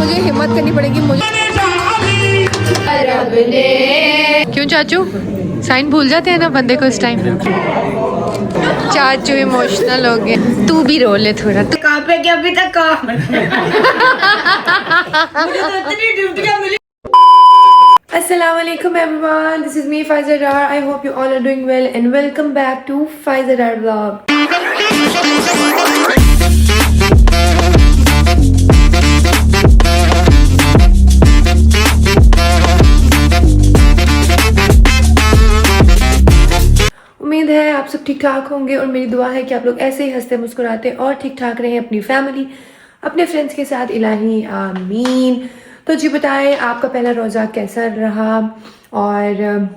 मुझे हिम्मत करनी पड़ेगी मुझे। क्यों चाचू साइन भूल जाते हैं ना बंदे को इस टाइम। चाचू इमोशनल हो गए, तू भी रो ले थोड़ा। तू कहाँ पे गया अभी तक कहाँ? मुझे तो इतनी ड्यूटियां मिली। Assalamualaikum everyone, this is me Faiza Dar. I hope you all are doing well and welcome back to Faiza Dar vlog. उम्मीद है आप सब ठीक ठाक होंगे और मेरी दुआ है कि आप लोग ऐसे ही हंसते मुस्कुराते और ठीक ठाक रहें अपनी फैमिली अपने फ्रेंड्स के साथ। इलाही आमीन। तो जी बताएं आपका पहला रोज़ा कैसा रहा। और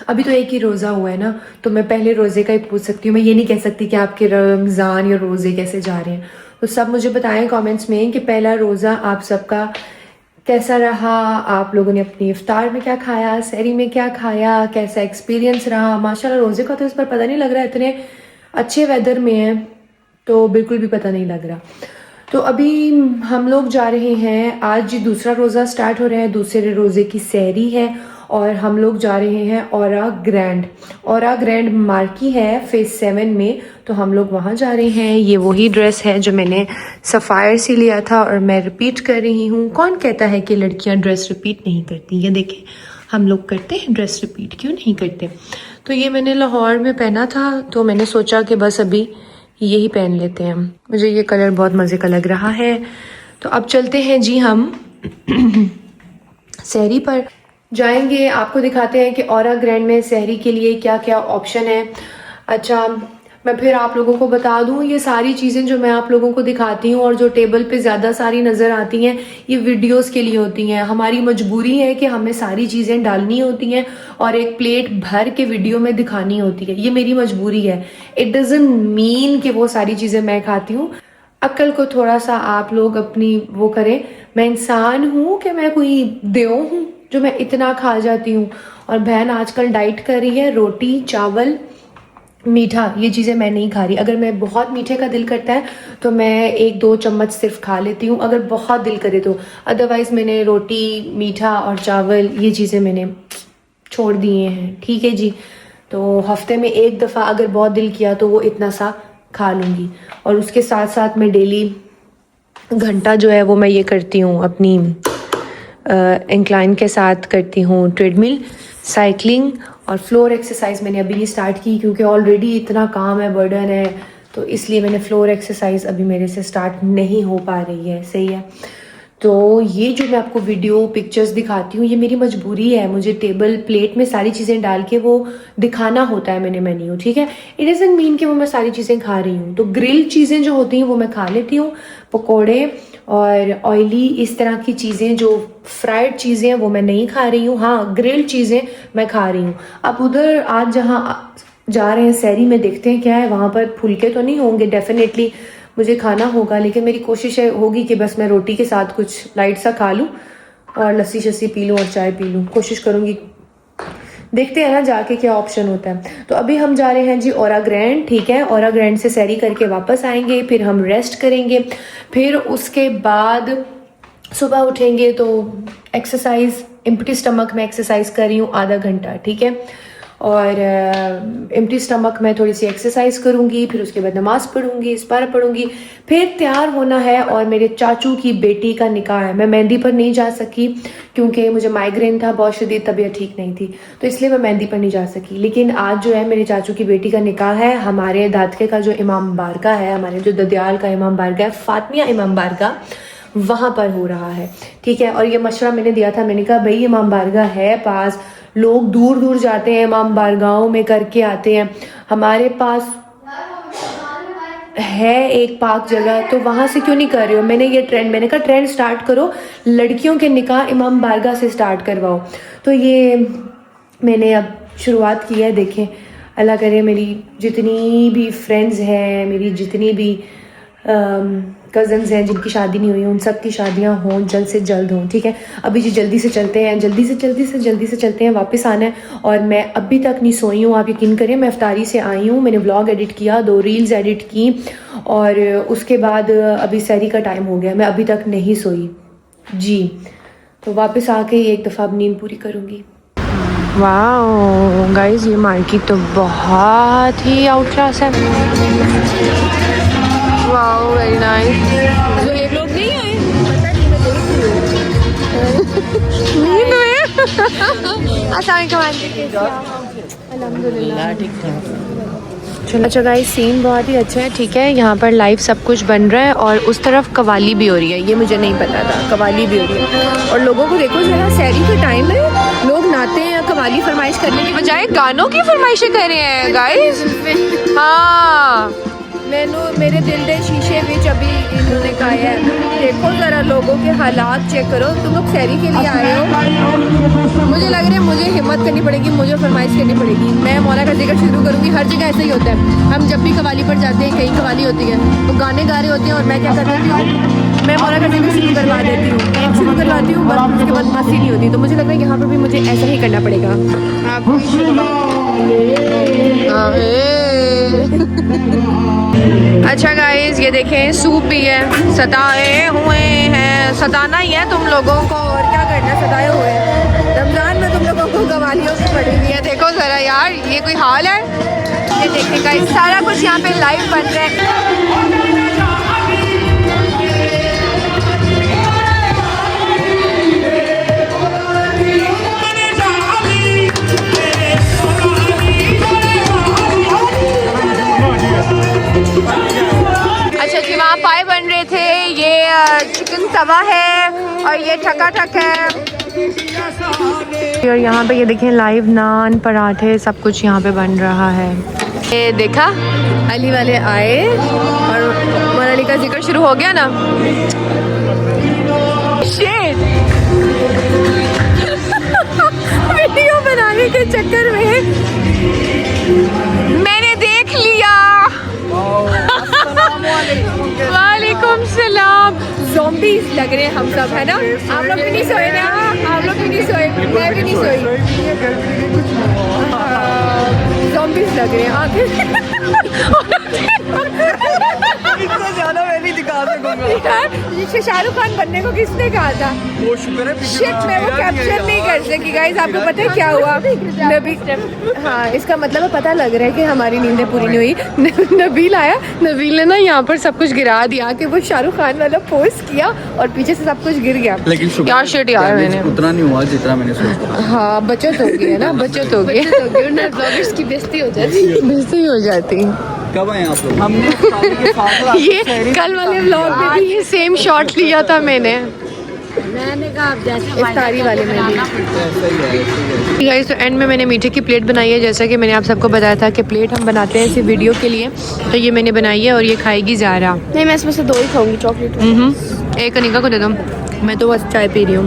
अभी तो एक ही रोज़ा हुआ है ना, तो मैं पहले रोज़े का ही पूछ सकती हूँ। मैं ये नहीं कह सकती कि आपके रमज़ान या रोज़े कैसे जा रहे हैं। तो सब मुझे बताएं कमेंट्स में कि पहला रोज़ा आप सबका कैसा रहा, आप लोगों ने अपनी इफ्तार में क्या खाया, सहरी में क्या खाया, कैसा एक्सपीरियंस रहा। माशाल्लाह रोज़े का तो इस पर पता नहीं लग रहा, इतने अच्छे वेदर में है तो बिल्कुल भी पता नहीं लग रहा। तो अभी हम लोग जा रहे हैं, आज जी दूसरा रोज़ा स्टार्ट हो रहा है, दूसरे रोज़े की सहरी है और हम लोग जा रहे हैं औरा ग्रैंड मार्की है फेज 7 में, तो हम लोग वहाँ जा रहे हैं। ये वही ड्रेस है जो मैंने सफ़ायर से लिया था और मैं रिपीट कर रही हूँ। कौन कहता है कि लड़कियाँ ड्रेस रिपीट नहीं करती, ये देखें हम लोग करते हैं ड्रेस रिपीट, क्यों नहीं करते। तो ये मैंने लाहौर में पहना था तो मैंने सोचा कि बस अभी यही पहन लेते हैं। मुझे ये कलर बहुत मज़े का लग रहा है। तो अब चलते हैं जी हम सहरी पर जाएंगे, आपको दिखाते हैं कि औरा ग्रैंड में सहरी के लिए क्या क्या ऑप्शन है। अच्छा मैं फिर आप लोगों को बता दूं, ये सारी चीज़ें जो मैं आप लोगों को दिखाती हूँ और जो टेबल पे ज़्यादा सारी नज़र आती हैं ये वीडियोस के लिए होती हैं। हमारी मजबूरी है कि हमें सारी चीज़ें डालनी होती हैं और एक प्लेट भर के वीडियो में दिखानी होती है, ये मेरी मजबूरी है। इट डज़न्ट मीन कि वो सारी चीज़ें मैं खाती हूँ। अक्ल को थोड़ा सा आप लोग अपनी वो करें। मैं इंसान हूँ कि मैं कोई देव हूँ जो मैं इतना खा जाती हूँ। और बहन आजकल डाइट कर रही है, रोटी चावल मीठा ये चीज़ें मैं नहीं खा रही। अगर मैं बहुत मीठे का दिल करता है तो मैं 1-2 चम्मच सिर्फ खा लेती हूँ, अगर बहुत दिल करे तो। अदरवाइज़ मैंने रोटी मीठा और चावल ये चीज़ें मैंने छोड़ दिए हैं, ठीक है जी। तो हफ्ते में एक दफ़ा अगर बहुत दिल किया तो वो इतना सा खा लूँगी। और उसके साथ साथ मैं डेली घंटा जो है वो मैं ये करती हूँ, अपनी इंक्लाइन के साथ करती हूँ ट्रेडमिल, साइकिलिंग और फ्लोर एक्सरसाइज मैंने अभी नहीं स्टार्ट की क्योंकि ऑलरेडी इतना काम है, बर्डन है, तो इसलिए मैंने फ्लोर एक्सरसाइज अभी मेरे से स्टार्ट नहीं हो पा रही है। सही है। तो ये जो मैं आपको वीडियो पिक्चर्स दिखाती हूँ ये मेरी मजबूरी है, मुझे टेबल प्लेट में सारी चीज़ें डाल के वो दिखाना होता है मैंने मेन्यू, ठीक है। इट डजंट मीन कि वो मैं सारी चीज़ें खा रही हूँ। तो ग्रिल चीज़ें जो होती हैं वो मैं खा लेती हूँ, पकोड़े और ऑयली इस तरह की चीज़ें, जो फ्राइड चीज़ें हैं वो मैं नहीं खा रही हूँ। हाँ ग्रिल चीज़ें मैं खा रही हूँ। अब उधर आज जहाँ जा रहे हैं सहरी में देखते हैं क्या है, वहाँ पर फुलके तो नहीं होंगे, डेफिनेटली मुझे खाना होगा, लेकिन मेरी कोशिश है होगी कि बस मैं रोटी के साथ कुछ लाइट सा खा लूँ और लस्सी शस्सी पी लूँ और चाय पी लूँ, कोशिश करूँगी। देखते हैं ना जाके क्या ऑप्शन होता है। तो अभी हम जा रहे हैं जी औरा ग्रैंड, ठीक है। औरा ग्रैंड से सहरी करके वापस आएंगे, फिर हम रेस्ट करेंगे, फिर उसके बाद सुबह उठेंगे तो एक्सरसाइज, एम्प्टी स्टमक में एक्सरसाइज कर रही हूँ आधा घंटा, ठीक है। और एम्प्टी स्टमक में थोड़ी सी एक्सरसाइज करूँगी, फिर उसके बाद नमाज़ पढ़ूँगी, इस्पारा पढ़ूँगी, फिर तैयार होना है। और मेरे चाचू की बेटी का निकाह है। मैं मेहंदी पर नहीं जा सकी क्योंकि मुझे माइग्रेन था, बहुत शदीद तबीयत ठीक नहीं थी, तो इसलिए मैं मेहंदी पर नहीं जा सकी। लेकिन आज जो है मेरे चाचू की बेटी का निकाह है, हमारे दादके का जो इमाम बारगाह है, हमारे जो ददियाल का इमाम बारगाह है, फातिमिया इमाम बारगाह, वहाँ पर हो रहा है, ठीक है। और ये मशवरा मैंने दिया था, मैंने कहा भाई इमाम बारगाह है पास, लोग दूर दूर जाते हैं इमाम बारगाहों में करके आते हैं, हमारे पास है एक पाक जगह, तो वहाँ से क्यों नहीं कर रहे हो। मैंने ये ट्रेंड, मैंने कहा ट्रेंड स्टार्ट करो, लड़कियों के निकाह इमाम बारगाह से स्टार्ट करवाओ। तो ये मैंने अब शुरुआत की है। देखें अल्लाह करे मेरी जितनी भी फ्रेंड्स हैं, मेरी जितनी भी कज़न्स हैं जिनकी शादी नहीं हुई, उन सब की शादियां हों, जल्द से जल्द हों, ठीक है। अभी जी जल्दी से चलते हैं, जल्दी से चलते हैं, वापस आना है। और मैं अभी तक नहीं सोई हूँ, आप यकीन करें। मैं इफ्तारी से आई हूँ, मैंने व्लॉग एडिट किया, 2 रील्स एडिट की और उसके बाद अभी सहरी का टाइम हो गया, मैं अभी तक नहीं सोई। जी। तो वापस आके एक दफ़ा अब नींद पूरी करूँगी। वाह गाइस, ये मार्केट तो बहुत ही आउट क्लास है। वाह वेरी नाइस। तो एक लोग नहीं आए, नींद में। अल्हम्दुलिल्लाह ठीक है। चलो अच्छा गाइस, सीन बहुत ही अच्छा है, ठीक है। यहाँ पर लाइव सब कुछ बन रहा है और उस तरफ कवाली भी हो रही है, ये मुझे नहीं पता था, कवाली भी हो रही है। और लोगों को देखो जरा, सहरी का टाइम है, लोग नाते हैं, कवाली फरमाइश करने की बजाय गानों की फरमाइशें कर रहे हैं गाइस। हाँ, मैंने मेरे दिल दे शीशे विच अभी इन्होंने कहा है, देखो ज़रा लोगों के हालात चेक करो। तुम लोग सहरी के लिए आए हो, मुझे लग रहा है मुझे हिम्मत करनी पड़ेगी, मुझे फरमाइश करनी पड़ेगी। मैं मौला का जिक्र शुरू करूँगी। हर जगह ऐसा ही होता है, हम जब भी कवाली पर जाते हैं, कहीं कवाली होती है तो गाने गा रहे होते हैं और मैं क्या कर देती हूँ, मैं मौला का जिक्र शुरू करवा देती हूँ, एक शुरू करवाती हूँ, बस उसके बाद मस्ती नहीं होती। तो मुझे लग रहा है यहाँ पर भी मुझे ऐसा ही करना पड़ेगा। अच्छा गाइस, ये देखें सूप भी है, सताए हुए हैं, सताना ही है तुम लोगों को, और क्या करना, सताए हुए हैं। रमजान में तुम लोगों को कवालियों की पड़ी हुई है। देखो जरा यार, ये कोई हाल है। ये देखें गाइस, सारा कुछ यहाँ पे लाइव बन रहा है। अच्छा जी, वहाँ पाए बन रहे थे, ये चिकन तवा है और ये ठका-ठक है। और यहाँ पे ये देखें लाइव नान, पराठे, सब कुछ यहाँ पे बन रहा है। ये देखा, अली वाले आए और मौला का जिक्र शुरू हो गया ना। वीडियो बनाने के चक्कर में मैंने देख लिया। वालेकुम सलाम। ज़ॉम्बीज़ लग रहे हैं हम सब, है ना। आप लोग भी नहीं सोए ना, आप लोग भी नहीं सोए, मैं भी नहीं सोई। ज़ॉम्बीज़ लग रहे हैं आखिर। इतना ज्यादा मैं नहीं दिखा सकूंगा यार, शाहरुख खान बनने को किसने कहा था? वो शुक्र है शिट, मैं वो कैप्चर नहीं कर सकी गाइस। आपको पता है क्या हुआ? नबी, हाँ, इसका मतलब पता लग रहा है कि हमारी नींदें पूरी नहीं हुई। नबील आया, नबील ने ना यहाँ पर सब कुछ गिरा दिया कि वो शाहरुख खान वाला पोज किया और पीछे से सब कुछ गिर गया। लेकिन क्या शिट यार, मैंने उतना नहीं हुआ जितना मैंने सोचा। हाँ, बचत हो गई है ना, बचत हो गई। ब्लॉगर्स की बेइज्जती हो जाती, बेइज्जती हो जाती। कब आए आप लोग? हमने ये कल वाले व्लॉग में भी ये सेम शॉट लिया था मैंने, इफ्तारी वाले में भी। गाइस, तो एंड में मैंने मीठे की प्लेट बनाई है, जैसा कि मैंने आप सबको बताया था कि प्लेट हम बनाते हैं सिर्फ वीडियो के लिए। तो ये मैंने बनाई है और ये खाएगी ज़ारा। नहीं, मैं इसमें से 2 ही खाऊंगी, चॉकलेट। एक अनिका को दे दो, मैं तो बस चाय पी रही हूँ।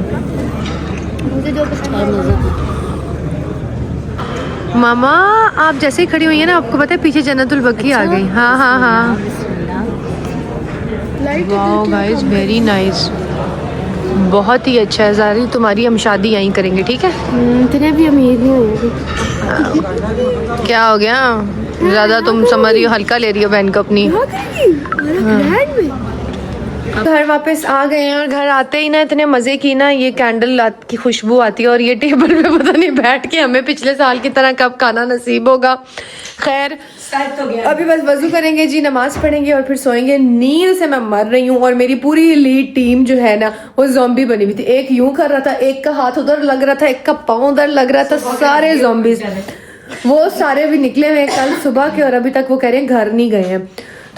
मुझे जो पसंद है। मामा, आप जैसे ही खड़ी हुई है ना, आपको पता है पीछे जन्नतुल बकी आ गई। हाँ हाँ हाँ, वाओ गाइस, वेरी नाइस, बहुत ही अच्छा है। ज़ारी, तुम्हारी हम शादी यहीं करेंगे, ठीक है? इतने भी अमीर नहीं हुए। क्या हो गया, ज़्यादा तुम समझ रही हो, हल्का ले रही हो बहन को अपनी। घर वापस आ गए हैं और घर आते ही ना इतने मज़े की ना ये कैंडल की खुशबू आती है और ये टेबल पे पता नहीं बैठ के हमें पिछले साल की तरह कब खाना नसीब होगा। खैर, अभी बस वजू करेंगे जी, नमाज पढ़ेंगे और फिर सोएंगे। नींद से मैं मर रही हूँ और मेरी पूरी लीड टीम जो है ना वो ज़ॉम्बी बनी हुई थी। एक यूं कर रहा था, एक का हाथ उधर लग रहा था, एक का पाँव उधर लग रहा था, सारे ज़ॉम्बीज। वो सारे भी निकले हुए कल सुबह के और अभी तक वो कह रहे हैं घर नहीं गए हैं।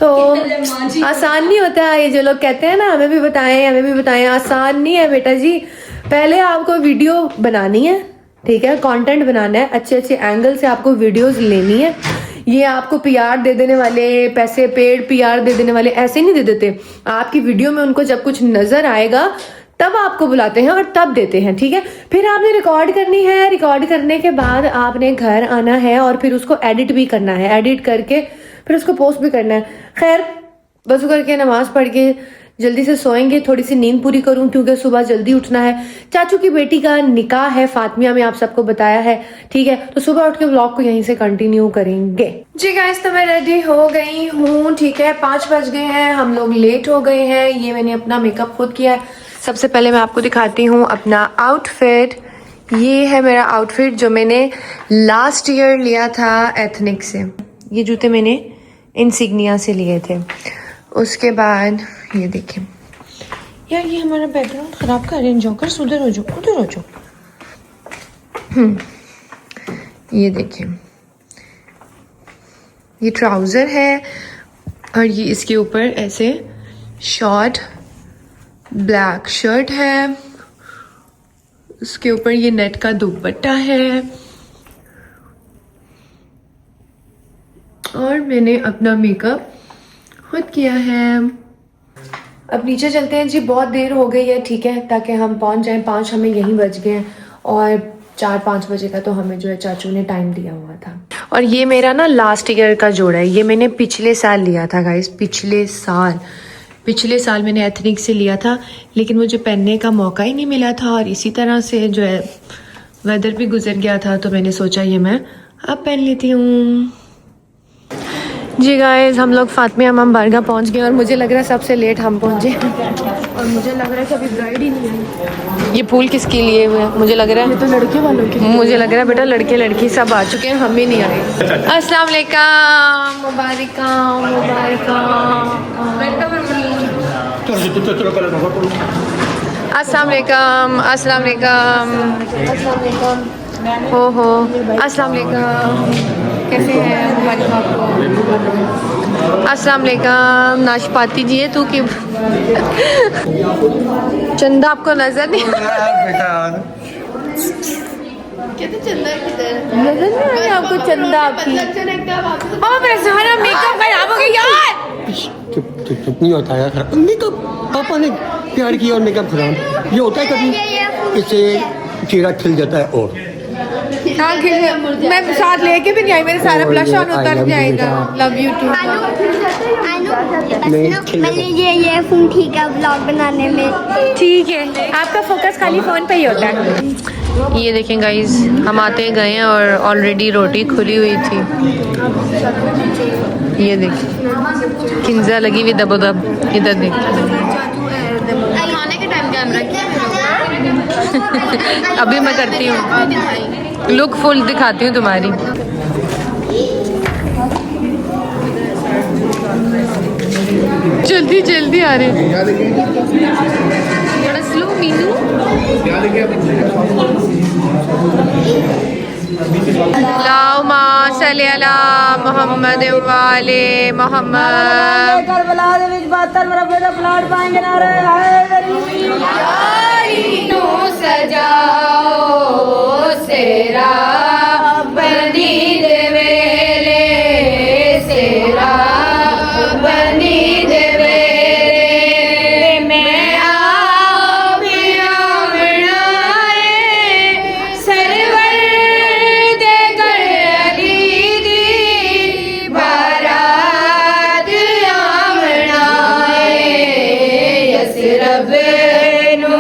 तो आसान नहीं होता है ये जो लोग कहते हैं ना, हमें भी बताएं, हमें भी बताएं। आसान नहीं है बेटा जी। पहले आपको वीडियो बनानी है, ठीक है, कंटेंट बनाना है, अच्छे अच्छे एंगल से आपको वीडियोस लेनी है। ये आपको पीआर दे देने वाले, पैसे पेड पीआर दे देने वाले ऐसे नहीं दे देते। आपकी वीडियो में उनको जब कुछ नजर आएगा तब आपको बुलाते हैं और तब देते हैं, ठीक है। फिर आपने रिकॉर्ड करनी है, रिकॉर्ड करने के बाद आपने घर आना है और फिर उसको एडिट भी करना है, एडिट करके फिर उसको पोस्ट भी करना है। खैर, वज़ू करके नमाज पढ़ के जल्दी से सोएंगे, थोड़ी सी नींद पूरी करूं क्योंकि सुबह जल्दी उठना है। चाचू की बेटी का निकाह है, फातिमिया में आप सबको बताया है, ठीक है। तो सुबह उठ के व्लॉग को यहीं से कंटिन्यू करेंगे जी। गाइस, तो मैं रेडी हो गई हूँ, ठीक है। 5 बज गए हैं, हम लोग लेट हो गए हैं। ये मैंने अपना मेकअप खुद किया है। सबसे पहले मैं आपको दिखाती हूँ अपना आउटफिट। ये है मेरा आउटफिट जो मैंने लास्ट ईयर लिया था एथनिक से। ये जूते मैंने इंसिग्निया से लिए थे। उसके बाद ये देखिए यार, ये हमारा बैकग्राउंड खराब कर रहे हैं। जॉकर्स उधर हो जाओ, उधर हो जाओ। ये देखिए, ये ट्राउज़र है और ये इसके ऊपर ऐसे शॉर्ट ब्लैक शर्ट है। उसके ऊपर ये नेट का दुपट्टा है और मैंने अपना मेकअप खुद किया है। अब नीचे चलते हैं जी, बहुत देर हो गई है, ठीक है, ताकि हम पहुंच जाएं। 5 हमें यहीं बज गए हैं और 4-5 बजे का तो हमें जो है चाचू ने टाइम दिया हुआ था। और ये मेरा ना लास्ट ईयर का जोड़ा है। ये मैंने पिछले साल लिया था गाइस, पिछले साल मैंने एथनिक से लिया था, लेकिन मुझे पहनने का मौका ही नहीं मिला था और इसी तरह से जो है वेदर भी गुजर गया था, तो मैंने सोचा ये मैं अब पहन लेती हूँ। जी गाइस, हम लोग फातिमा इमाम बारगाह पहुँच गए और मुझे लग रहा है सबसे लेट हम पहुँचे और मुझे लग रहा है कि अभी ब्राइड ही नहीं आई। ये फूल किसके लिए हुए हैं? मुझे लग रहा है ये तो लड़के वालों के। मुझे लग रहा है बेटा लड़के लड़की सब आ चुके हैं, हम ही नहीं आए। अस्सलाम वालेकुम, मुबारका मुबारका। अस्सलाम वालेकुम, अस्सलाम वालेकुम, अस्सलाम वालेकुम। हो अस्सलाम वालेकुम, कैसे हैं? मुबारक आपको। अस्सलाम वालेकुम। नाशपाती जी है तू कि चंदा आपको नजर नहीं? कहते चंदा किधर नजर नहीं आ रहा आपको? चंदा आपकी मेरा सारा मेकअप खराब हो गया यार। चुप नहीं होता है खराब, नहीं तो पापा ने प्यार किया और मेकअप खराब। ये होता है कभी, इससे चेहरा खिल जाता है। और हाँ, मैं साथ लेके भी नहीं आई, मेरे सारा ब्लश ऑन उतर जाएगा। Love you too. ये फोन ठीक है व्लॉग बनाने में। ठीक है, आपका फोकस खाली फोन पे ही होता है। ये देखें गाइस, हम आते गए हैं और ऑलरेडी रोटी खुली हुई थी। ये देखिए किंजा लगी हुई दबोदब। इधर देखिए खाने के टाइम कैमरा किया अभी मैं करती हूँ, लुक फुल दिखाती हूँ तुम्हारी। जल्दी जल्दी आ रहे, थोड़ा स्लो मीनू। अल्लाहुम्मा सल्ली अला मुहम्मद वाले मोहम्मद। करबला दे विच 72 मरबे दा प्लाट पाएंगे ना रे हाय सजाओ सेरा बनी दे वेले, सेरा बनी दे वेले। मैं आप बनाए सरवर दे घर अली दी बारात आमनाए यसरब नु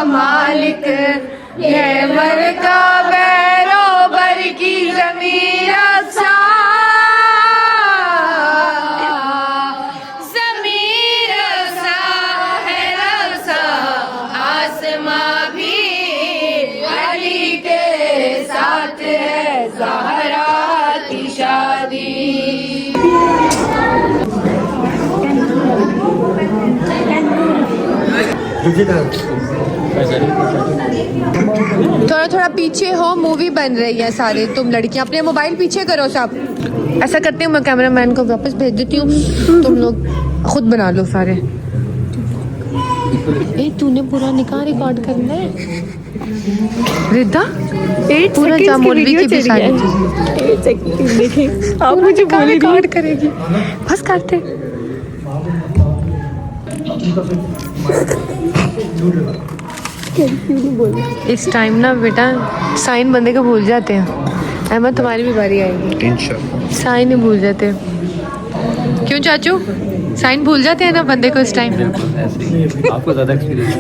मालिक, ये मरका बैरोबर की ज़मीन रसा, ज़मीन रसा है रसा, आसमां भी अली के साथ है, ज़हरा की शादी। थोड़ा थोड़ा पीछे हो, मूवी बन रही है सारे, तुम लड़कियां अपने मोबाइल पीछे करो सब। ऐसा करती हूँ मैं, कैमरामैन को वापस भेज देती हूँ, तुम लोग खुद बना लो सारे। ए तूने पूरा निकाह रिकॉर्ड करना है रिदा, पूरा जा मौलवी की भी सारी चीजें आप मुझे रिकॉर्ड करेगी, बस करते। इस टाइम ना बेटा साइन बंदे को भूल जाते हैं। अहमद तुम्हारी भी बारी आएगी इंशाल्लाह, साइन ही भूल जाते हैं। क्यों चाचू, साइन भूल जाते हैं ना बंदे को इस टाइम। आपको ज़्यादा एक्सपीरियंस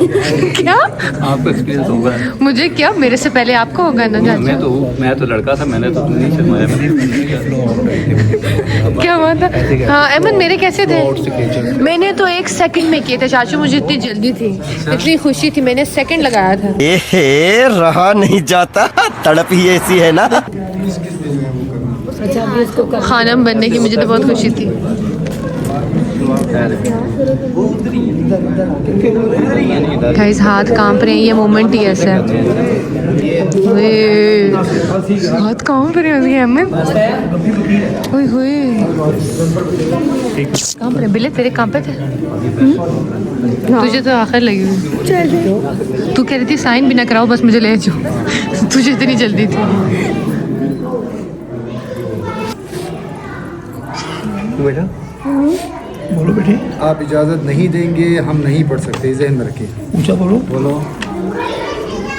क्या आपको एक्सपीरियंस होगा। मुझे क्या, मेरे से पहले आपको होगा ना चाचू। मैं तो लड़का था, मैंने तो नहीं शर्माया। क्या हुआ था? हाँ अहमद मेरे कैसे थे? मैंने तो 1 सेकंड में किए थे चाचू, मुझे इतनी जल्दी थी, इतनी खुशी थी, मैंने सेकंड लगाया था। रहा नहीं जाता, तड़प ही ऐसी है ना। खानम बनने की मुझे तो बहुत खुशी थी। गाइस हाथ कांप रहे हैं, ये मोमेंट ही ऐसा है। हाथ कांप रहे हैं अहमद, ओए होए कांप रहे। बिल्ले तेरे कांपे थे? तुझे तो आखिर लगी हुई। तू कह रही थी साइन भी ना कराओ, बस मुझे ले जाओ, तुझे इतनी जल्दी थी। बेटा बोलो बेटी। आप इजाज़त नहीं देंगे हम नहीं पढ़ सकते, जहन में रखिए। ऊंचा बोलो। बोलो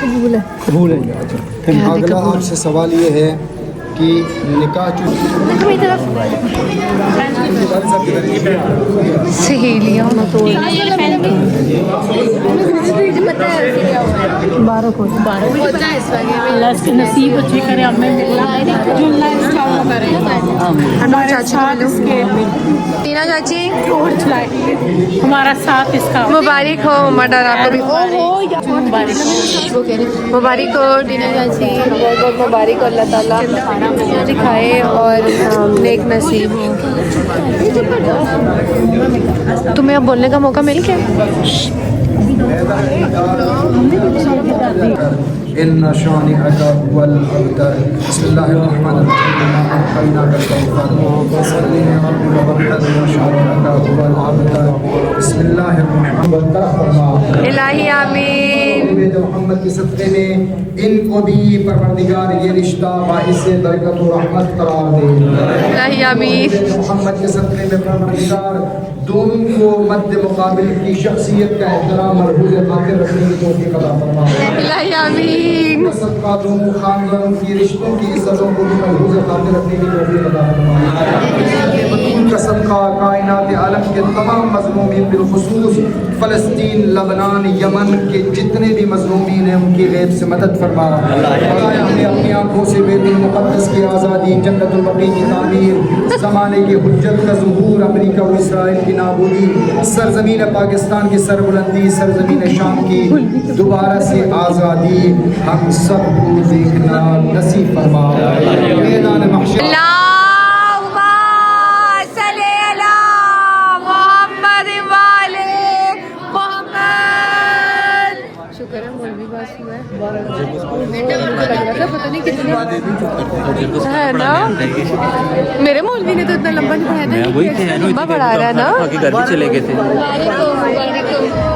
कबूल है। अच्छा अगला आपसे सवाल ये है कि निकाह सहेलियाँ नसीब अच्छे करे हमें टीना चाची हमारा साथ इसका मुबारक हो मटर आपको भी। मुबारक हो टीना चाची, बहुत बहुत मुबारक हो, अल्लाह ताला दिखाए और नेक नसीब हो। तुम्हें अब बोलने का मौका मिल गया। इन शानिअक वल अब्तर। इलाही आमीन। मोहम्मद के सदक़े में इनको भी परवरदिगार ये रिश्ता बाइसे बरकत और रहमत करार दे। इलाही आमीन। मोहम्मद के सदक़े में परवरदिगार दोनों को मद्दे मुकाबिल की शख्सियत का एहतराम और हुज़ खातिर रखने की तौफ़ीक़ अता फरमा। इलाही आमीन। सदका दोनों खानदानों की रिश्तों की इज़्ज़तों को भी महफूज़ खातिर रखने की तौफ़ीक़ अता फरमा। उनका सदका कायनात आलम के तमाम मज़लूमीन बिलख़ुसूस फ़लस्तीन, लबनान, यमन के जितने भी मज़लूमीन हैं उनकी गैब से मदद फरमा। हमने अपनी आँखों से बैतुल मुक़द्दस की आज़ादी, जन्नतुल बक़ी की तामीर, ज़माने की हुज्जत का ज़ुहूर, अमेरिका और इसराइल की नाबूदी, सरज़मीन पाकिस्तान की सरबुलंदी, सरज़मीन शाम की दोबारा से आज़ादी हम सबको देखना नसीब फरमा। मैदान महशर शुक्र है मौलवी पास हुआ है। पता नहीं कितना है ना, मेरे मौलवी ने तो इतना लंबा नहीं पढ़ाया था, लंबा पढ़ा रहा है ना। घर भी चले गए थे।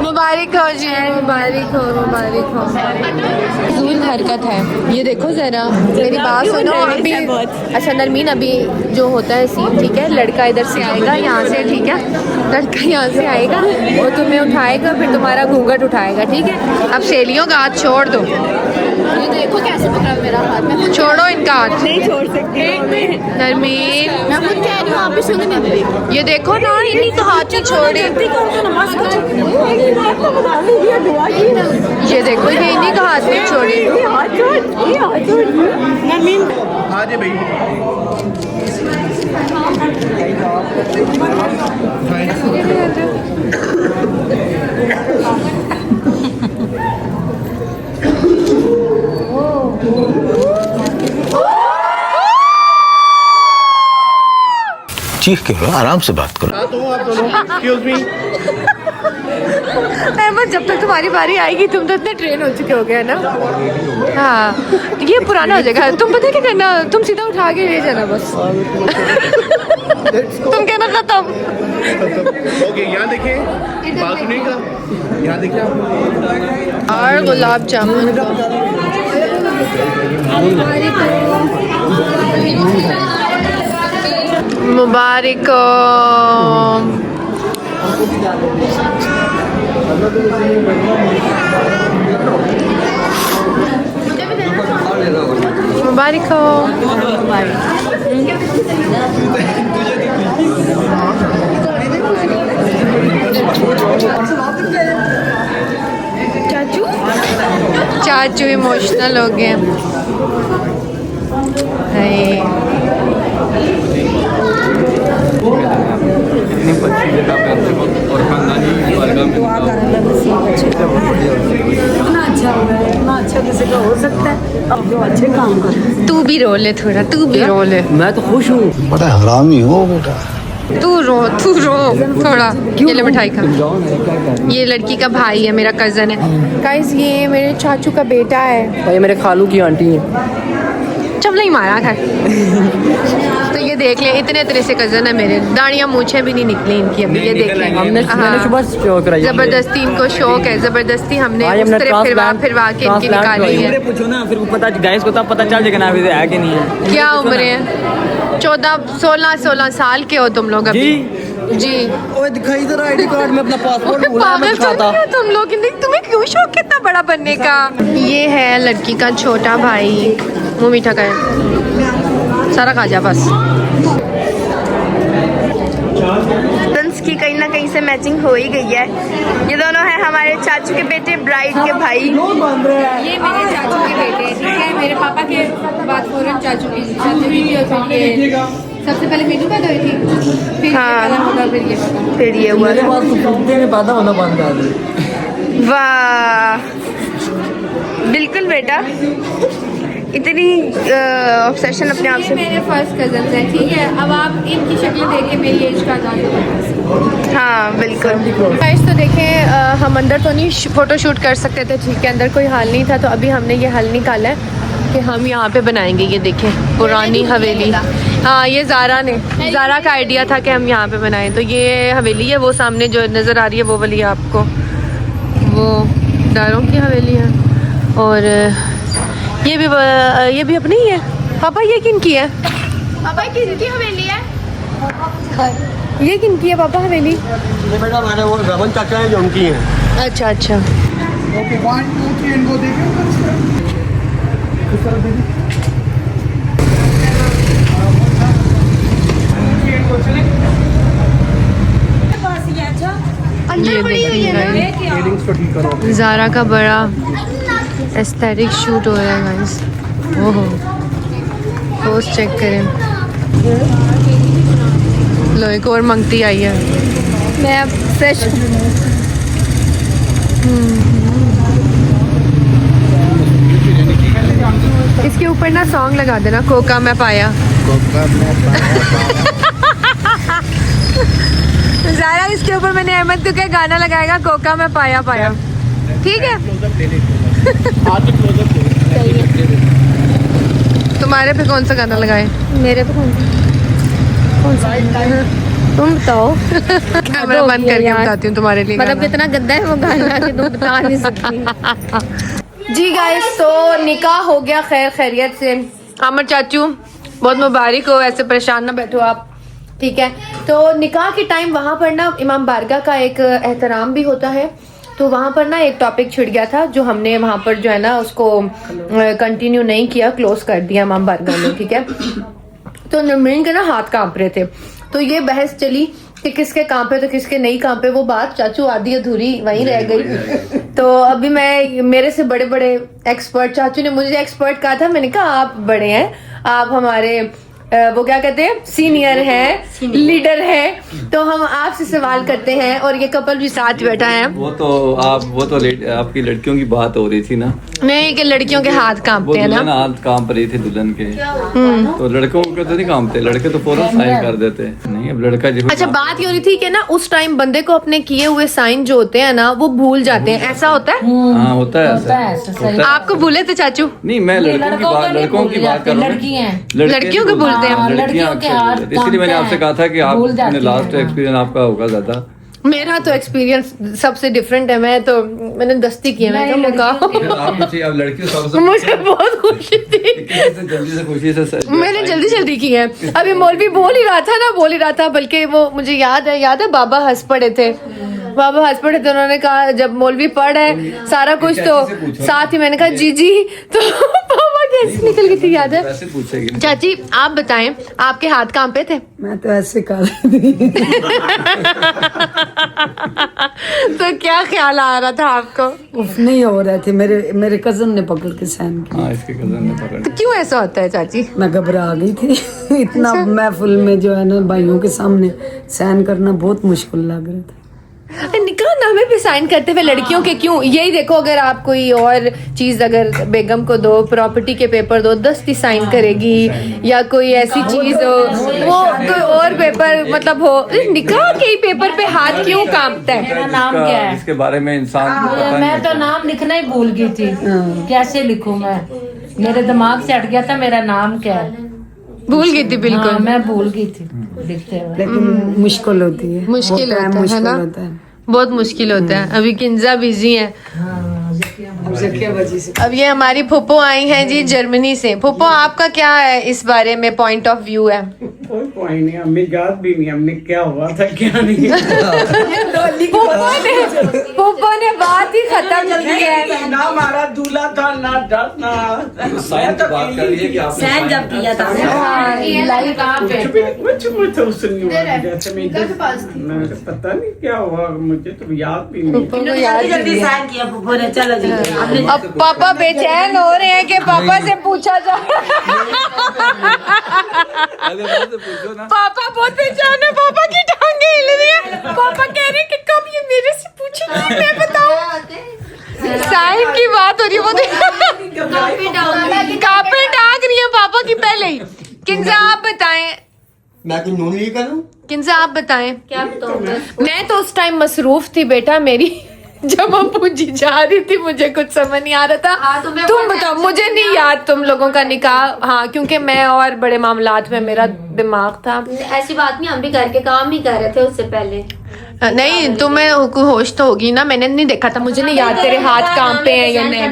मुबारक हो जी, मुबारक हो, मुबारक हो। फजूल हरकत है ये, देखो जरा मेरी बात सुनो अभी। अच्छा नरमीन, अभी जो होता है सीन, ठीक है, लड़का इधर से आएगा यहाँ से, ठीक है, लड़का यहाँ से आएगा और तुम्हें उठाएगा, फिर तुम्हारा घूंघट उठाएगा, ठीक है। अब सहेलियों का हाथ छोड़ दो, ये देखो कैसे पकड़ा मेरा हाथ में। छोड़ो इनका हाथ। नहीं छोड़ सकती नरमीन, मैं खुद कह रही हूँ आप भी सुन नहीं दे। ये देखो ना, इन्हीं तो हाथ नहीं छोड़े। ये देखो, ये इन्हीं का हाथ नहीं छोड़े। चीख के लो, आराम से बात करो। अहमद, जब तक तुम्हारी बारी आएगी तुम तो इतने ट्रेन हो चुके हो गए ना। हाँ, ये पुराना हो जाएगा। तुम पता क्या करना, तुम सीधा उठा के ले जाना बस। तुम कहना खत्म। ओके, यहाँ देखिए बालकनी का, यहाँ देखिए और गुलाब जामुन मुबारक मुबारक हो। चाचू इमोशनल हो गए। इतनी अच्छी जगह पे अंदर को और खानदानी बारगाह में अच्छा किसी का हो सकता है। अब जो अच्छे काम कर, तू भी रो ले थोड़ा, तू भी रो ले। मैं तो खुश हूँ। बड़ा हरामी हो बेटा। तू रो थोड़ा। ये ले मिठाई खा। ये लड़की का भाई है, मेरा कज़न है। गाइस, ये मेरे चाचू का बेटा है। और ये मेरे खालू की आंटी है। चपला ही मारा था। तो ये देख ले, इतने से कज़न है मेरे। दाढ़ियाँ मूछें भी नहीं निकली इनकी अभी। ये देख ले, मैंने सुबह शो कराई। जबरदस्ती इनको शौक है, जबरदस्ती हमने उस तरह फिरवा के इनकी निकाली है। पूछो ना, फिर पता गाइस को तब पता चल जाएगा ना है कि नहीं है। क्या उम्र है? 14-16 साल के हो तुम लोग अभी? जी। ओए दिखाई इधर आईडी कार्ड में अपना पासपोर्ट भूला मैं पागल तो नहीं हो तुम लोग? तुम्हें क्यों शौक कितना बड़ा बनने का? ये है लड़की का छोटा भाई। मुँह मीठा का है, सारा खा जा बस। की कहीं ना कहीं से मैचिंग हो ही गई है। ये दोनों हैं हमारे चाचू के बेटे, ब्राइड के भाई। ये मेरे चाचू के बेटे, ठीक है। मेरे पापा के बाद फौरन चाचू की शादी हुई थी। सबसे पहले मीनू पैदा हुई थी, फिर हाँ, फिर ये हुआ। पैदा होना बंद कर दिया। वाह, बिल्कुल बेटा, इतनी ऑब्सेशन अपने आप से। मेरे फर्स्ट कजन है, ठीक है। अब आप इनकी शक्ल देख के मेरी एज का अंदाजा। हाँ बिल्कुल। गाइस, तो देखें, हम अंदर तो नहीं फ़ोटो शूट कर सकते थे, ठीक है। अंदर कोई हाल नहीं था, तो अभी हमने ये हल निकाला है कि हम यहाँ पे बनाएंगे। ये देखें, पुरानी हवेली। हाँ, ये ज़ारा का आइडिया था कि हम यहाँ पे बनाएं। तो ये हवेली है, वो सामने जो नज़र आ रही है वो वाली आपको, वो दारों की हवेली है। और ये भी अपनी ही है। पापा, ये किन की है? पापा किन की हवेली है? ये किन की है पापा हवेली? ये बेटा हमारे वो रमन चाचा है जो उनकी है। अच्छा अच्छा। ओके, 1 2 3 इनको देखें। ये देखिए, ज़ारा का बड़ा एस्थेटिक शूट हो रहा है गाइस। ओहो, पोस्ट चेक करें। लो, एक और मंगती आई है। मैं अब फ्रेश इसके ऊपर ना सॉन्ग लगा देना, कोका मैं पाया। ज़ारा, इसके ऊपर मैंने अहमद को क्या गाना लगाएगा, कोका मैं पाया पाया, ठीक है। तुम्हारे पे कौन सा गाना लगाए? मेरे पे कौन सा तुम बताओ। कैमरा बंद करके बताती हूँ तुम्हारे लिए। मतलब कितना गंदा है वो गाना कि तुम बता नहीं सकती। जी गाइस, तो निकाह हो गया खैर खैरियत से। आमर चाचू, बहुत मुबारक हो। ऐसे परेशान ना बैठो आप, ठीक है। तो निकाह के टाइम वहाँ पर ना इमाम बारगाह का एक एहतराम भी होता है। तो वहाँ पर ना एक टॉपिक छिड़ गया था जो हमने वहाँ पर जो है ना उसको कंटिन्यू नहीं किया, क्लोज कर दिया माम बारगाह में, ठीक है। तो नमरीन के ना हाथ कांप रहे थे, तो ये बहस चली कि किसके कांपे तो किसके नहीं कांपे। वो बात चाचू आधी अधूरी वहीं रह गई। तो अभी मैं, मेरे से बड़े बड़े एक्सपर्ट, चाचू ने मुझे एक्सपर्ट कहा था, मैंने कहा आप बड़े हैं, आप हमारे वो क्या कहते हैं, सीनियर हैं, लीडर हैं, तो हम आपसे सवाल करते हैं। और ये कपल भी साथ बैठा है। वो तो आपकी लड़कियों की बात हो रही थी ना, नहीं कि लड़कियों के हाथ वो कांपते हैं दुल्हन ना। हाथ कांप रही थी दुल्हन के, तो लड़कों के तो नहीं कांपते, लड़के तो फौरन साइन कर देते। नहीं, अब लड़का जो अच्छा, बात ये हो रही थी कि ना उस टाइम बंदे को अपने किए हुए साइन जो होते हैं ना वो भूल जाते हैं, ऐसा होता है। हाँ होता है ऐसा, होता है। आपको भूले थे चाचू? नहीं, मैं लड़कों की बात कर रहा हूँ, लड़कियों को भूलते हैं। लड़कियां इसलिए मैंने आपसे कहा था कि आपने लास्ट एक्सपीरियंस आपका होगा ज्यादा। मेरा तो एक्सपीरियंस सबसे डिफरेंट है, मैं तो मैंने दस्ती की है, मैंने कहा अब लड़कियों मुझे बहुत खुशी थी, जल्दी से खुशी से मैंने जल्दी की है। अभी मौलवी बोल ही रहा था, बल्कि वो मुझे याद है बाबा हंस पड़े थे, उन्होंने कहा जब मौलवी पढ़ है सारा कुछ, तो साथ ही मैंने कहा जी तो पापा कैसे निकल गई थी, याद है? वैसे पूछेगी। चाची आप बताएं, आपके हाथ कांपे थे? मैं तो ऐसे कर रही थी। तो क्या ख्याल आ रहा था आपको? उफ नहीं हो रहे थे, मेरे कजन ने पकड़ के सहन किया। हाँ, इसके कजन ने पकड़। तो क्यों ऐसा होता है चाची? मैं घबरा गई थी। इतना महफिल में जो है ना भाइयों के सामने सहन करना बहुत मुश्किल लग रहा था। निकाह नामे पे साइन करते हुए लड़कियों के क्यों? यही देखो, अगर आप कोई और चीज अगर बेगम को दो, प्रॉपर्टी के पेपर दो, दस्ती साइन करेगी, या कोई ऐसी चीज हो, वो कोई और पेपर मतलब हो, निकाह के ही पेपर पे हाथ क्यों कांपता है? मेरा नाम क्या है? इसके बारे में इंसान को पता मैं नहीं। तो नाम लिखना ही भूल गई थी, कैसे लिखूं मैं, मेरे दिमाग से हट गया था मेरा नाम क्या है, भूल गई थी बिल्कुल। हाँ, मैं भूल गई थी लिखते हुए। लेकिन मुश्किल होती है, मुश्किल वो टाइम होता है ना, होता है। बहुत मुश्किल होता है। अभी किंजा बिजी है। अब ये हमारी फुप्पो आई हैं जी जर्मनी से। फुप्पो आपका क्या है इस बारे में पॉइंट ऑफ व्यू है? कोई नहीं, हमें याद भी नहीं हमने क्या हुआ था क्या नहीं। फुप्पो ने बात ही खत्म की है। ना हमारा दूल्हा था ना डरना, साइन की बात कर रही है कि आपने साइन जब किया था। कुछ उससे नहीं हुआ, जैसे मैं पता नहीं क्या हुआ, मुझे तो याद भी नहीं। जल्दी साइन किया फुप्पो ने, चलो जी। अब पापा बेचैन हो रहे हैं कि पापा से पूछा जाए। पूछो ना। पापा बहुत बेचैन है, पापा की टांगे हिल रही है। पापा कह रहे हैं कि कब ये मेरे से पूछेगी, मैं बताऊं। साइन की बात हो रही है, वो कापे टांग रही है पापा की पहले ही। किंजा आप बताएं, मैं कोई नून नहीं करूँ। किंजा आप बताएं। क्या बताऊं मैं तो उस टाइम मसरूफ थी बेटा मेरी, जब अम्पू जी जा रही थी मुझे कुछ समझ नहीं आ रहा था। तुम बताओ, मुझे नहीं याद तुम लोगों का निकाह। हाँ, क्योंकि मैं और बड़े मामलात में मेरा दिमाग था। ऐसी बात नहीं, हम भी घर के काम ही कर रहे थे उससे पहले। नहीं, तुम्हें होश तो होगी ना, मैंने नहीं देखा था, मुझे नहीं याद तेरे हाथ कांपे हैं या नहीं,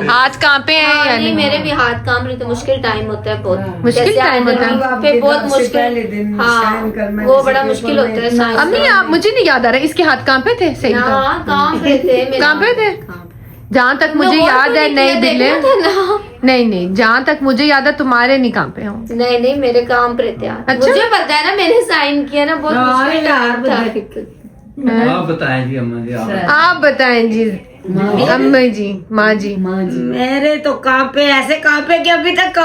हाथ कांपे हैं या नहीं। मेरे भी हाथ कांप रहे थे, मुश्किल टाइम होता है बहुत, मुश्किल टाइम होता है पे बहुत मुश्किल। हाँ, वो बड़ा मुश्किल होता है। अम्मी आप, मुझे नहीं याद आ रहा इसके हाथ कांपे थे? सही हाँ, कांप रहे थे, कांपे थे जहाँ तक मुझे याद है। नहीं बिल्ले, नहीं, जहाँ तक मुझे याद है तुम्हारे नहीं कांपे हो। नहीं, मेरे कांप रहे थे। अच्छा? मुझे पता है ना, मैंने साइन किया ना, बहुत मुश्किल टाइम था। आप बताएं जी अम्मा जी, आप बताएं जी अम्मा जी, माँ जी। मेरे तो कांपे ऐसे कांपे कि अभी तक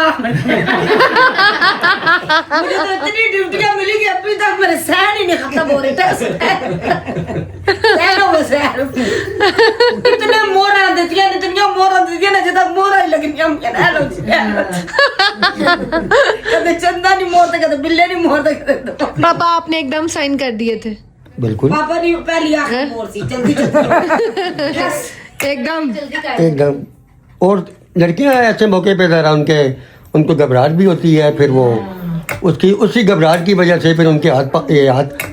मुझे तो इतनी ड्यूटियां मिली कि अभी तक मेरे सहन ही नहीं खत्म हो रहे थे। इतने मोहरा देतियां ना, जब तक मोहरा ही लगनी हम कदे चंदा नहीं मोहरते, कदे बिल्ले नहीं मोहरते। पापा आपने एकदम साइन कर दिए थे? बिल्कुल पापा ने पहली आंख मोड़ सी, जल्दी एकदम। और लड़कियां ऐसे मौके पे जरा उनको घबराहट भी होती है, फिर वो उसी घबराहट की वजह से फिर उनके हाथ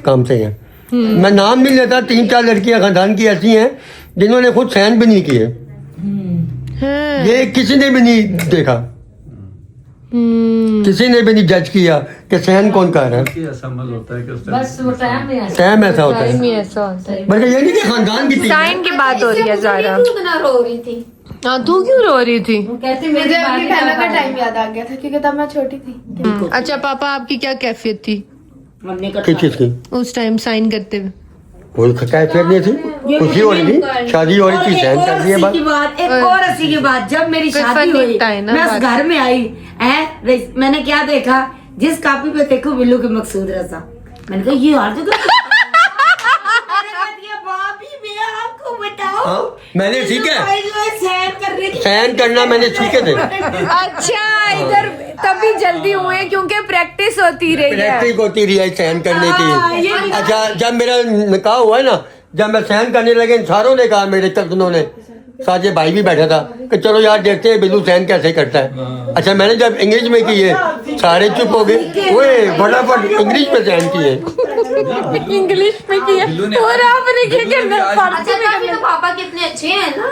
कांपते हैं। मैं नाम नहीं लेता, 3-4 लड़कियां खानदान की ऐसी हैं जिन्होंने खुद सहन भी नहीं किए, ये किसी ने भी नहीं देखा। किसी ने भी नहीं जज किया कि सहन कौन कर रहा है। ऐसा अमल होता है कि उस बस वो टाइम में सहम ऐसा होता टाइम है, ही ऐसा होता है। बल्कि ये नहीं कि खानदान की साइन की बात हो रही है ज़ारा। इतना रो रही थी। हाँ, तू क्यों रो रही थी? वो कहते मुझे मेरी अपनी बात बहनों का टाइम याद आ गया था क्योंकि तब मैं छोटी थी। अच्छा पापा, आपकी क्या कैफियत थी किस चीज की उस टाइम साइन करते हुए? कोई कैफियत नहीं थी, खुशी हो रही थी, शादी हो रही थी, सहन कर दिया बात। एक और हंसी की बात, जब मेरी कोई शादी फन हुई दिखता है ना मैं बात। उस घर में आई है, मैंने क्या देखा, जिस कॉपी पे देखो बिल्लू की मकसूद रजा, मैंने कहा ये यार तो आपको बताओ। हाँ, मैंने सीखे सहन कर रही थी। सहन करना मैंने सीखे थे। अच्छा, इधर तभी जल्दी हुए क्योंकि प्रैक्टिस होती रही है। प्रैक्टिस होती रही है सहन करने की। अच्छा, जब मेरा निकाह हुआ है ना, जब मैं सहन करने लगे, इन सारों ने कहा, मेरे कजनों ने, साजे भाई भी बैठा था कि चलो यार देखते हैं बिल्लू सहन कैसे करता है। अच्छा, मैंने जब इंग्लिश में की है, सारे चुप हो गए, ओए फटाफट इंग्लिश में सहन किए। इंग्लिश में किया और आपने क्या करना? अच्छा काफी तो पापा कितने अच्छे हैं ना।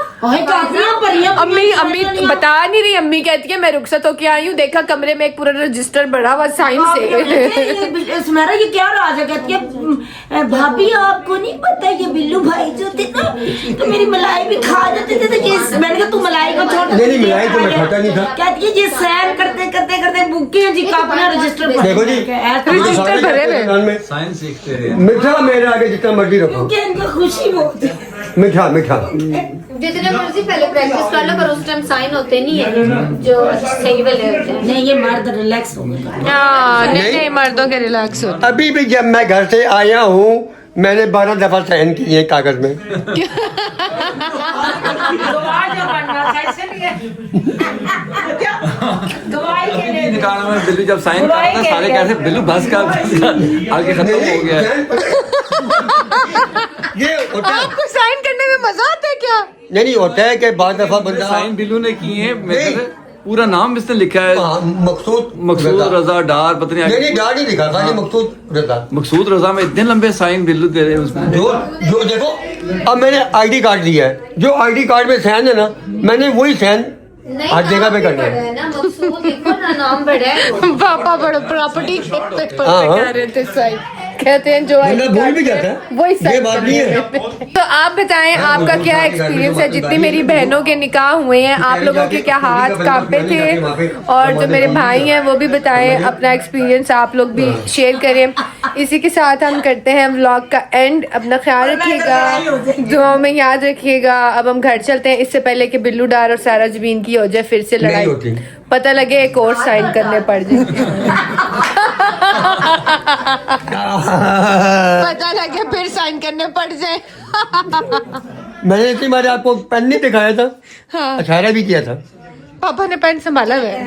अम्मी बता नहीं रही। अम्मी कहती है मैं रुखसत होके आई हूँ, देखा कमरे में एक पूरा रजिस्टर बड़ा हुआ साइन से। सुमेरा ये क्या राज है? कहती है भाभी आपको नहीं पता, ये बिल्लू भाई जो थे ना तो मेरी मलाई भी खा जाते थे। तो ये मैंने कहा तू मलाई को छोड़। नहीं, मलाई तो मैं खाता नहीं था। कहती है ये सहन करते करते करते बुके हैं जी का अपना रजिस्टर देखो जी, रजिस्टर भरे हुए। साइंस सीखते हैं। मीठा मेरे आगे जितना मर्जी रखो, इनका खुशी बहुत है। मीठा मीठा। जितने मर्जी पहले प्रैक्टिस कर लो, पर उस टाइम साइन होते नहीं है जो सही वाले होते हैं। नहीं, ये मर्द रिलैक्स हो गए। नहीं, मर्दों के रिलैक्स होते। अभी भी जब मैं घर से आया हूँ, मैंने 12 दफा सहन किए हैं कागज में। निकालने में बिल्लू जब साइन कर रहा था, सारे कहते बिल्लू बस का आगे खत्म हो गया है। ये होता है, आपको साइन करने में मजा आता है क्या? नहीं होता है कि 12 दफा बंदा साइन बिल्लू ने किए हैं। मेरे से पूरा नाम इसने लिखा है, मकसूद रजा डार, पता नहीं नहीं डार नहीं लिखा था, मकसूद रजा। मकसूद रजा में इतने लंबे साइन बिल्लू दे रहे हैं उसमें। जो देखो, अब मैंने आईडी कार्ड दिया है, जो आईडी कार्ड में सहन है ना, मैंने वही सहन हर जगह पे करना है ना। मकसूद लिखो ना, नाम बड़ा है। पापा बड़ा प्रॉपर्टी पे हाँ। कर रहे थे साइन, कहते हैं जो बंदा भूल भी जाता है, वही ये बात नहीं है। तो आप बताएं आपका क्या एक्सपीरियंस है? जितनी मेरी बहनों के निकाह हुए हैं, आप लोगों के क्या हाथ कांपे थे? और जो मेरे भाई हैं वो भी बताएं अपना एक्सपीरियंस, आप लोग भी शेयर करें। इसी के साथ हम करते हैं व्लॉग का एंड। अपना ख्याल रखिएगा, दुआओं में याद रखिएगा। अब हम घर चलते हैं, इससे पहले कि बिल्लू डार और सारा जबीन की हो जाए फिर से लड़ाई, पता लगे एक और साइन करने पड़ जाए। पता लगे फिर साइन करने पड़ जाए। मैंने इतनी बार आपको पेन नहीं दिखाया था, हाँ, इशारा भी किया था। पापा ने पेन संभाला हुआ है।